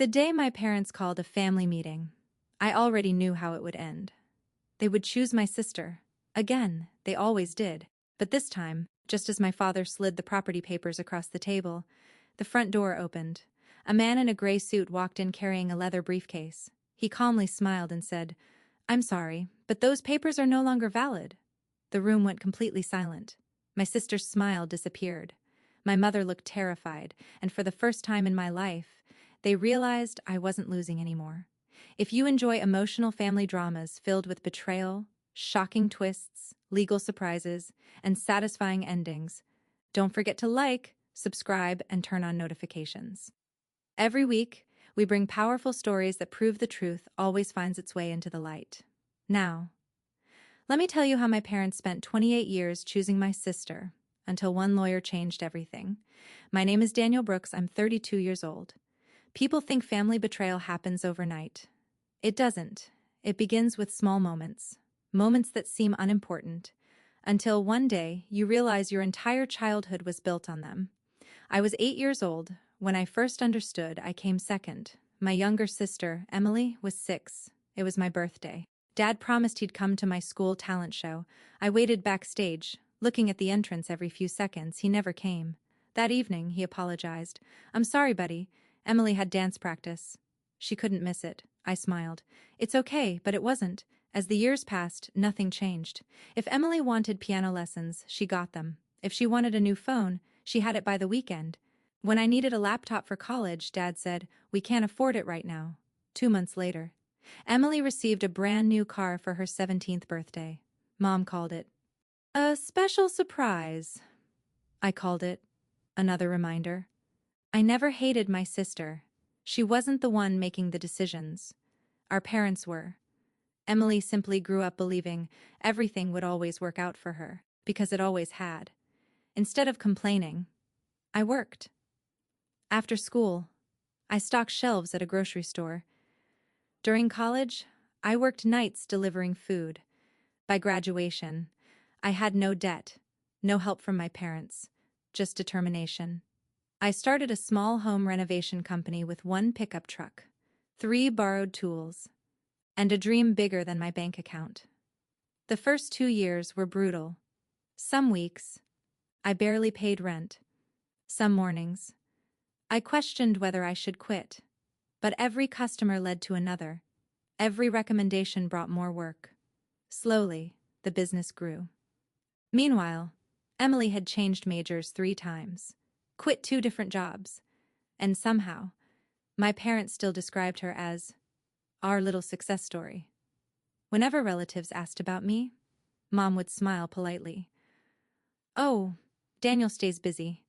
The day my parents called a family meeting, I already knew how it would end. They would choose my sister. Again, they always did. But this time, just as my father slid the property papers across the table, the front door opened. A man in a gray suit walked in carrying a leather briefcase. He calmly smiled and said, "I'm sorry, but those papers are no longer valid." The room went completely silent. My sister's smile disappeared. My mother looked terrified, and for the first time in my life, they realized I wasn't losing anymore. If you enjoy emotional family dramas filled with betrayal, shocking twists, legal surprises, and satisfying endings, don't forget to like, subscribe, and turn on notifications. Every week, we bring powerful stories that prove the truth always finds its way into the light. Now, let me tell you how my parents spent 28 years choosing my sister, until one lawyer changed everything. My name is Daniel Brooks. I'm 32 years old. People think family betrayal happens overnight. It doesn't. It begins with small moments, moments that seem unimportant, until one day you realize your entire childhood was built on them. I was 8 years old. When I first understood, I came second. My younger sister, Emily, was 6. It was my birthday. Dad promised he'd come to my school talent show. I waited backstage, looking at the entrance every few seconds. He never came. That evening, he apologized. "I'm sorry, buddy. Emily had dance practice." She couldn't miss it. I smiled. "It's okay," but it wasn't. As the years passed, nothing changed. If Emily wanted piano lessons, she got them. If she wanted a new phone, she had it by the weekend. When I needed a laptop for college, Dad said, "We can't afford it right now." 2 months later, Emily received a brand new car for her 17th birthday. Mom called it a special surprise. I called it another reminder. I never hated my sister. She wasn't the one making the decisions. Our parents were. Emily simply grew up believing everything would always work out for her, because it always had. Instead of complaining, I worked. After school, I stocked shelves at a grocery store. During college, I worked nights delivering food. By graduation, I had no debt, no help from my parents, just determination. I started a small home renovation company with one pickup truck, 3 borrowed tools, and a dream bigger than my bank account. The first 2 years were brutal. Some weeks, I barely paid rent. Some mornings, I questioned whether I should quit. But every customer led to another. Every recommendation brought more work. Slowly, the business grew. Meanwhile, Emily had changed majors 3 times, quit 2 different jobs, and somehow, my parents still described her as our little success story. Whenever relatives asked about me, Mom would smile politely. "Oh, Daniel stays busy."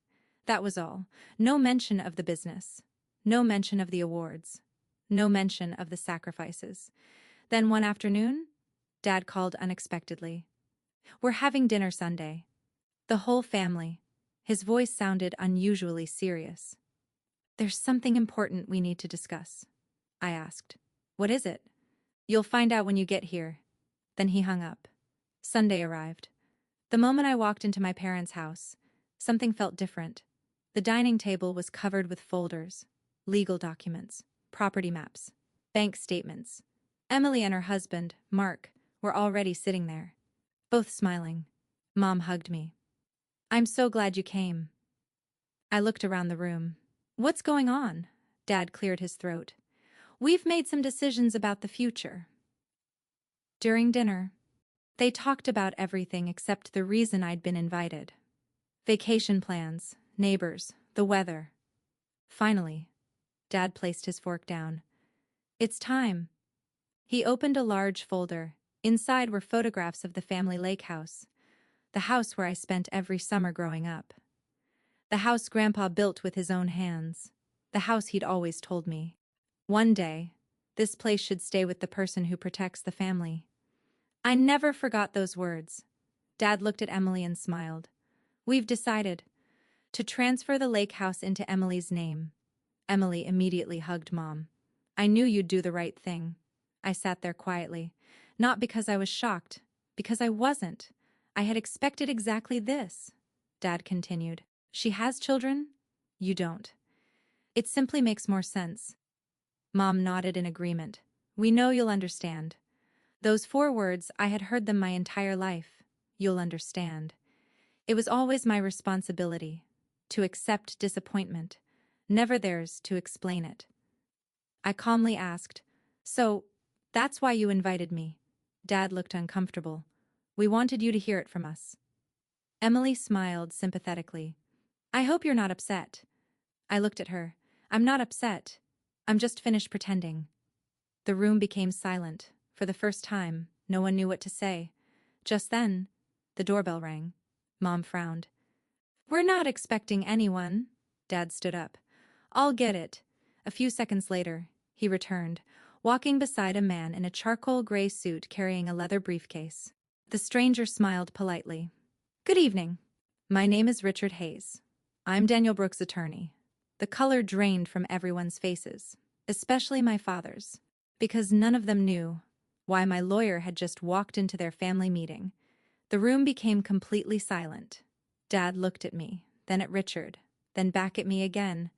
That was all. No mention of the business. No mention of the awards. No mention of the sacrifices. Then one afternoon, Dad called unexpectedly. "We're having dinner Sunday. The whole family." His voice sounded unusually serious. "There's something important we need to discuss." I asked. "What is it?" "You'll find out when you get here." Then he hung up. Sunday arrived. The moment I walked into my parents' house, something felt different. The dining table was covered with folders, legal documents, property maps, bank statements. Emily and her husband, Mark, were already sitting there, both smiling. Mom hugged me. "I'm so glad you came." I looked around the room. "What's going on?" Dad cleared his throat. "We've made some decisions about the future." During dinner, they talked about everything except the reason I'd been invited. Vacation plans, neighbors, the weather. Finally, Dad placed his fork down. "It's time." He opened a large folder. Inside were photographs of the family lake house, the house where I spent every summer growing up. The house Grandpa built with his own hands, the house he'd always told me, "One day, this place should stay with the person who protects the family." I never forgot those words. Dad looked at Emily and smiled. "We've decided to transfer the lake house into Emily's name." Emily immediately hugged Mom. "I knew you'd do the right thing." I sat there quietly, not because I was shocked, because I wasn't. I had expected exactly this. Dad continued. "She has children? You don't. It simply makes more sense." Mom nodded in agreement. We know you'll understand. Those 4 words, I had heard them my entire life. You'll understand. It was always my responsibility to accept disappointment, never theirs to explain it. I calmly asked, "So, that's why you invited me?" Dad looked uncomfortable. "We wanted you to hear it from us." Emily smiled sympathetically. "I hope you're not upset." I looked at her. "I'm not upset. I'm just finished pretending." The room became silent. For the first time, no one knew what to say. Just then, the doorbell rang. Mom frowned. "We're not expecting anyone." Dad stood up. "I'll get it." A few seconds later, he returned, walking beside a man in a charcoal gray suit carrying a leather briefcase. The stranger smiled politely. "Good evening. My name is Richard Hayes. I'm Daniel Brooks' attorney." The color drained from everyone's faces, especially my father's, because none of them knew why my lawyer had just walked into their family meeting. The room became completely silent. Dad looked at me, then at Richard, then back at me again.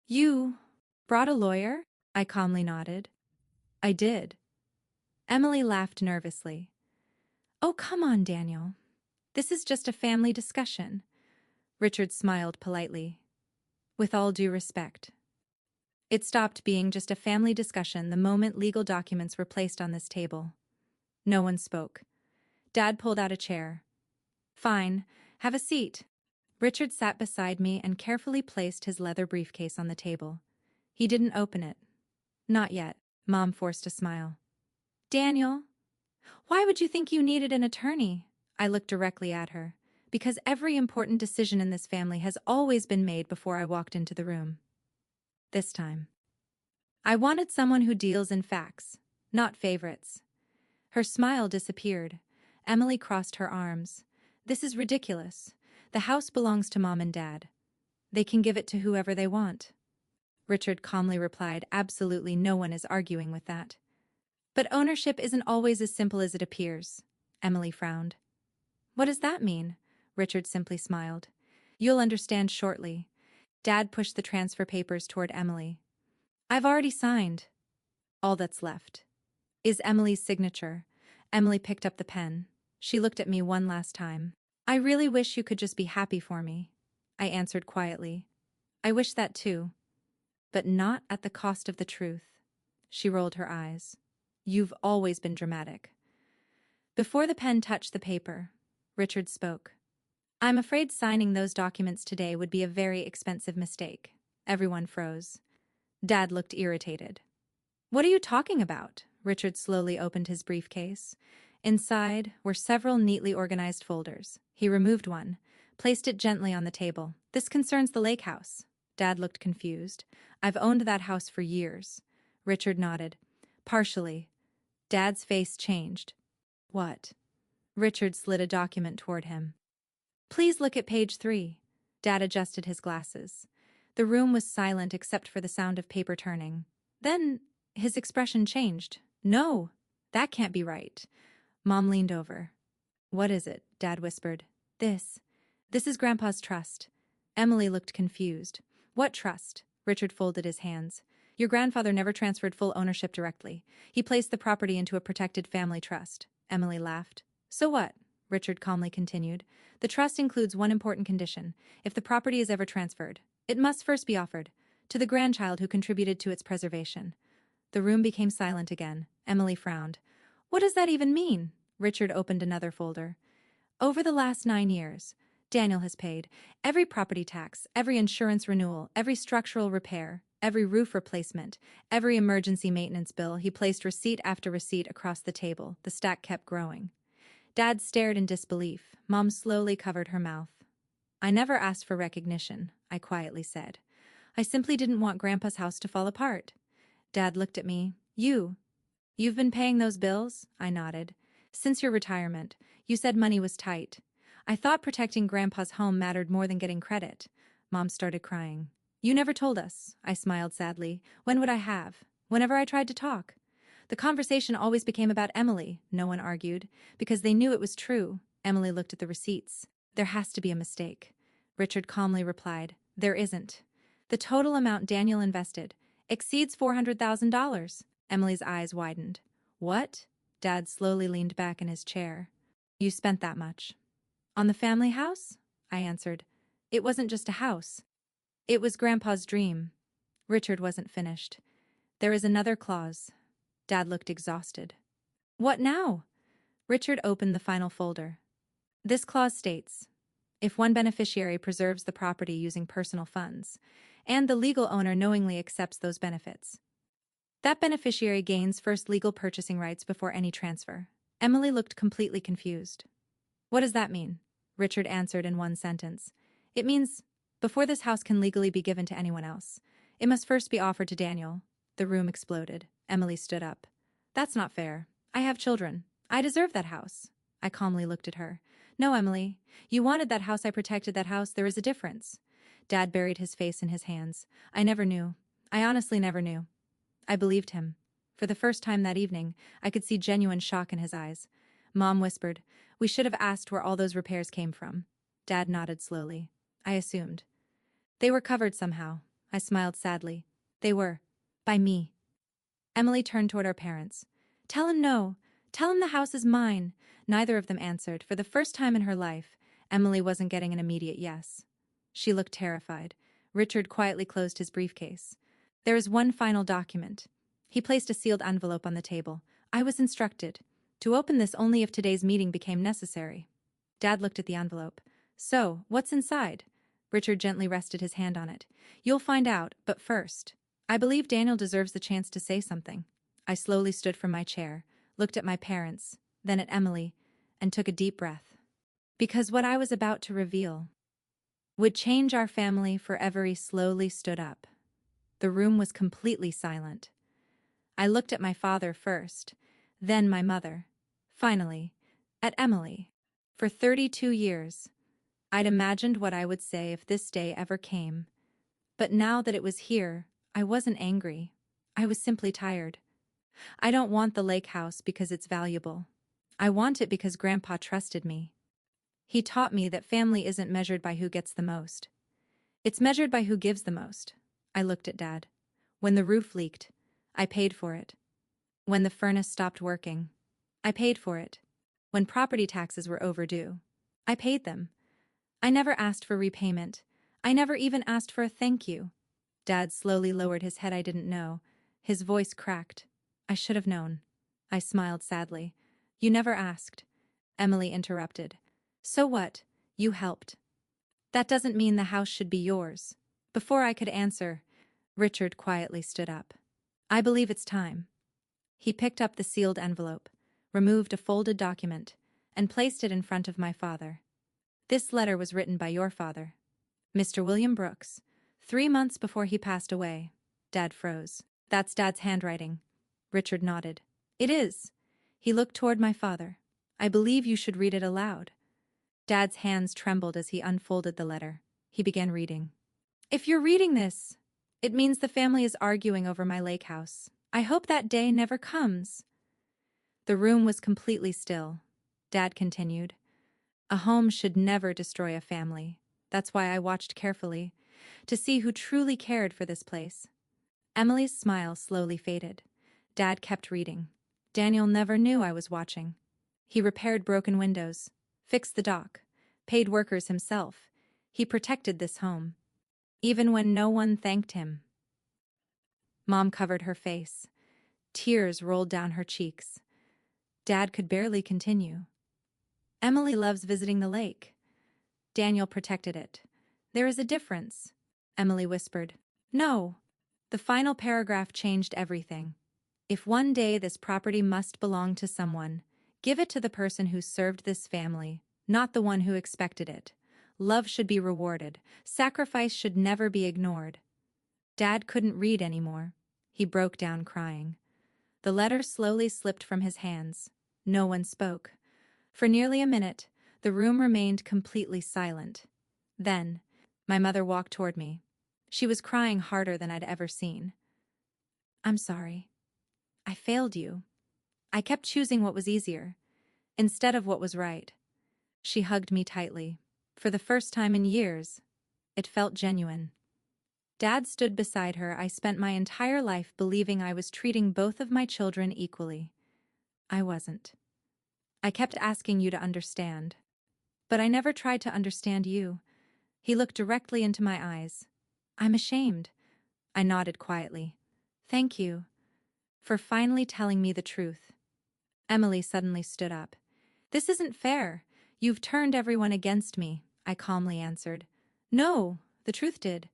"You brought a lawyer?" I calmly nodded. "I did." Emily laughed nervously. "Oh, come on, Daniel. This is just a family discussion." Richard smiled politely. "With all due respect." It stopped being just a family discussion the moment legal documents were placed on this table. No one spoke. Dad pulled out a chair. "Fine, have a seat." Richard sat beside me and carefully placed his leather briefcase on the table. He didn't open it. "Not yet." Mom forced a smile. "Daniel, why would you think you needed an attorney?" I looked directly at her. "Because every important decision in this family has always been made before I walked into the room. This time, I wanted someone who deals in facts, not favorites." Her smile disappeared. Emily crossed her arms. "This is ridiculous. The house belongs to Mom and Dad. They can give it to whoever they want." Richard calmly replied, "Absolutely no one is arguing with that." "But ownership isn't always as simple as it appears." Emily frowned. "What does that mean?" Richard simply smiled. "You'll understand shortly." Dad pushed the transfer papers toward Emily. "I've already signed. All that's left is Emily's signature." Emily picked up the pen. She looked at me one last time. "I really wish you could just be happy for me," I answered quietly. "I wish that too. But not at the cost of the truth." She rolled her eyes. "You've always been dramatic." Before the pen touched the paper, Richard spoke. "I'm afraid signing those documents today would be a very expensive mistake." Everyone froze. Dad looked irritated. "What are you talking about?" Richard slowly opened his briefcase. Inside were several neatly organized folders. He removed one, placed it gently on the table. "This concerns the lake house." Dad looked confused. "I've owned that house for years." Richard nodded. "Partially." Dad's face changed. "What?" Richard slid a document toward him. "Please look at page 3. Dad adjusted his glasses. The room was silent except for the sound of paper turning. Then his expression changed. "No, that can't be right." Mom leaned over. "What is it?" Dad whispered. This is Grandpa's trust." Emily looked confused. "What trust?" Richard folded his hands. "Your grandfather never transferred full ownership directly. He placed the property into a protected family trust." Emily laughed. "So what?" Richard calmly continued. "The trust includes one important condition. If the property is ever transferred, it must first be offered to the grandchild who contributed to its preservation." The room became silent again. Emily frowned. "What does that even mean?" Richard opened another folder. "Over the last 9 years, Daniel has paid every property tax, every insurance renewal, every structural repair, every roof replacement, every emergency maintenance bill." He placed receipt after receipt across the table. The stack kept growing. Dad stared in disbelief. Mom slowly covered her mouth. "I never asked for recognition," I quietly said. "I simply didn't want Grandpa's house to fall apart." Dad looked at me. You've been paying those bills?" I nodded. "Since your retirement. You said money was tight. I thought protecting Grandpa's home mattered more than getting credit." Mom started crying. "You never told us." I smiled sadly. "When would I have? Whenever I tried to talk." The conversation always became about Emily, no one argued, because they knew it was true. Emily looked at the receipts. "There has to be a mistake." Richard calmly replied, "There isn't. The total amount Daniel invested, Exceeds $400,000. Emily's eyes widened. What? Dad slowly leaned back in his chair. You spent that much. On the family house? I answered. It wasn't just a house. It was Grandpa's dream. Richard wasn't finished. There is another clause. Dad looked exhausted. What now? Richard opened the final folder. This clause states, if one beneficiary preserves the property using personal funds, and the legal owner knowingly accepts those benefits, that beneficiary gains first legal purchasing rights before any transfer. Emily looked completely confused. What does that mean? Richard answered in one sentence. It means, before this house can legally be given to anyone else, it must first be offered to Daniel. The room exploded. Emily stood up. That's not fair. I have children. I deserve that house. I calmly looked at her. No, Emily. You wanted that house, I protected that house. There is a difference. Dad buried his face in his hands. I never knew. I honestly never knew. I believed him. For the first time that evening, I could see genuine shock in his eyes. Mom whispered, we should have asked where all those repairs came from. Dad nodded slowly. I assumed. They were covered somehow. I smiled sadly. They were. By me. Emily turned toward our parents. Tell him no. Tell him the house is mine. Neither of them answered. For the first time in her life, Emily wasn't getting an immediate yes. She looked terrified. Richard quietly closed his briefcase. There is one final document. He placed a sealed envelope on the table. I was instructed to open this only if today's meeting became necessary. Dad looked at the envelope. So, what's inside? Richard gently rested his hand on it. You'll find out, but first, I believe Daniel deserves the chance to say something. I slowly stood from my chair, looked at my parents, then at Emily, and took a deep breath. Because what I was about to reveal would change our family forever. He slowly stood up. The room was completely silent. I looked at my father first, then my mother, finally, at Emily. For 32 years, I'd imagined what I would say if this day ever came. But now that it was here, I wasn't angry. I was simply tired. I don't want the lake house because it's valuable. I want it because Grandpa trusted me. He taught me that family isn't measured by who gets the most. It's measured by who gives the most. I looked at Dad. When the roof leaked, I paid for it. When the furnace stopped working, I paid for it. When property taxes were overdue, I paid them. I never asked for repayment. I never even asked for a thank you. Dad slowly lowered his head. I didn't know. His voice cracked. I should have known. I smiled sadly. You never asked. Emily interrupted. So what? You helped. That doesn't mean the house should be yours. Before I could answer, Richard quietly stood up. I believe it's time. He picked up the sealed envelope, removed a folded document, and placed it in front of my father. This letter was written by your father, Mr. William Brooks, 3 months before he passed away. Dad froze. That's Dad's handwriting. Richard nodded. It is. He looked toward my father. I believe you should read it aloud. Dad's hands trembled as he unfolded the letter. He began reading. If you're reading this, it means the family is arguing over my lake house. I hope that day never comes. The room was completely still. Dad continued. A home should never destroy a family. That's why I watched carefully, to see who truly cared for this place. Emily's smile slowly faded. Dad kept reading. Daniel never knew I was watching. He repaired broken windows, fixed the dock, paid workers himself. He protected this home, even when no one thanked him. Mom covered her face. Tears rolled down her cheeks. Dad could barely continue. Emily loves visiting the lake. Daniel protected it. There is a difference, Emily whispered. No. The final paragraph changed everything. If one day this property must belong to someone, give it to the person who served this family, not the one who expected it. Love should be rewarded. Sacrifice should never be ignored. Dad couldn't read anymore. He broke down crying. The letter slowly slipped from his hands. No one spoke. For nearly a minute, the room remained completely silent. Then, my mother walked toward me. She was crying harder than I'd ever seen. I'm sorry. I failed you. I kept choosing what was easier, instead of what was right. She hugged me tightly. For the first time in years, it felt genuine. Dad stood beside her. I spent my entire life believing I was treating both of my children equally. I wasn't. I kept asking you to understand. But I never tried to understand you. He looked directly into my eyes. I'm ashamed. I nodded quietly. Thank you for finally telling me the truth. Emily suddenly stood up. This isn't fair. You've turned everyone against me, I calmly answered. No, the truth did.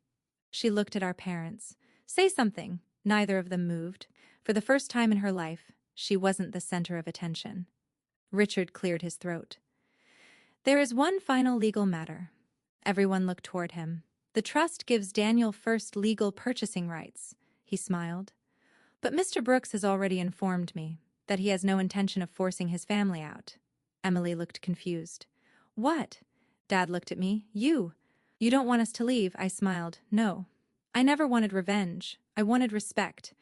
She looked at our parents. Say something. Neither of them moved. For the first time in her life, she wasn't the center of attention. Richard cleared his throat. There is one final legal matter. Everyone looked toward him. The trust gives Daniel first legal purchasing rights. He smiled. But Mr. Brooks has already informed me that he has no intention of forcing his family out. Emily looked confused. What? Dad looked at me. You. You don't want us to leave, I smiled. No. I never wanted revenge. I wanted respect.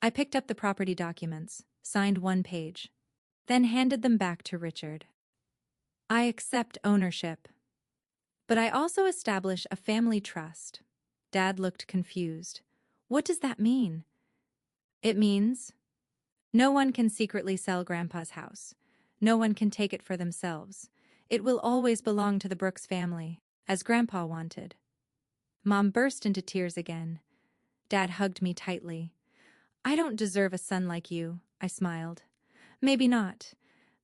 I picked up the property documents, signed one page, then handed them back to Richard. I accept ownership. But I also establish a family trust. Dad looked confused. What does that mean? It means no one can secretly sell Grandpa's house. No one can take it for themselves. It will always belong to the Brooks family, as Grandpa wanted. Mom burst into tears again. Dad hugged me tightly. I don't deserve a son like you, I smiled. Maybe not,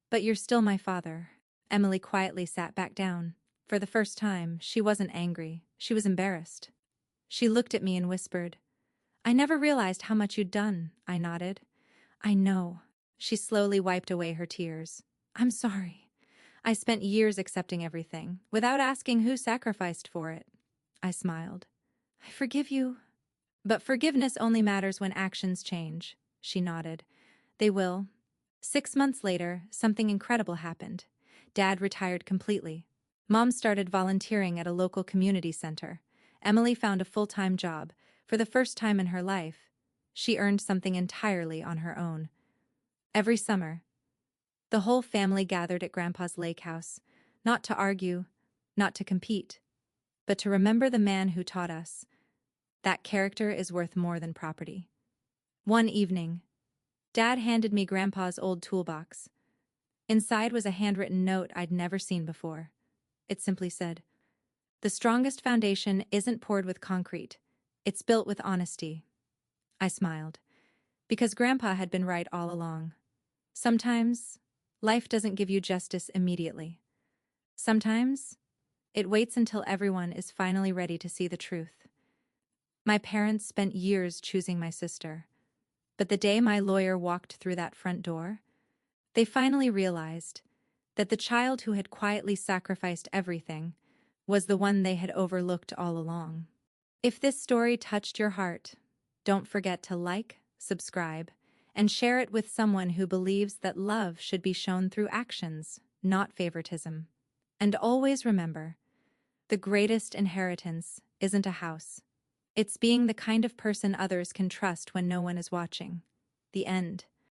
but you're still my father. Emily quietly sat back down. For the first time, she wasn't angry. She was embarrassed. She looked at me and whispered, I never realized how much you'd done, I nodded. I know. She slowly wiped away her tears. I'm sorry. I spent years accepting everything, without asking who sacrificed for it. I smiled. I forgive you. But forgiveness only matters when actions change, she nodded. They will. 6 months later, something incredible happened. Dad retired completely. Mom started volunteering at a local community center. Emily found a full-time job. For the first time in her life, she earned something entirely on her own. Every summer, the whole family gathered at Grandpa's lake house, not to argue, not to compete, but to remember the man who taught us that character is worth more than property. One evening, Dad handed me Grandpa's old toolbox. Inside was a handwritten note I'd never seen before. It simply said, The strongest foundation isn't poured with concrete. It's built with honesty. I smiled, because Grandpa had been right all along. Sometimes, life doesn't give you justice immediately. Sometimes, it waits until everyone is finally ready to see the truth. My parents spent years choosing my sister, but the day my lawyer walked through that front door, they finally realized that the child who had quietly sacrificed everything was the one they had overlooked all along. If this story touched your heart, don't forget to like, subscribe, and share it with someone who believes that love should be shown through actions, not favoritism. And always remember, the greatest inheritance isn't a house. It's being the kind of person others can trust when no one is watching. The end.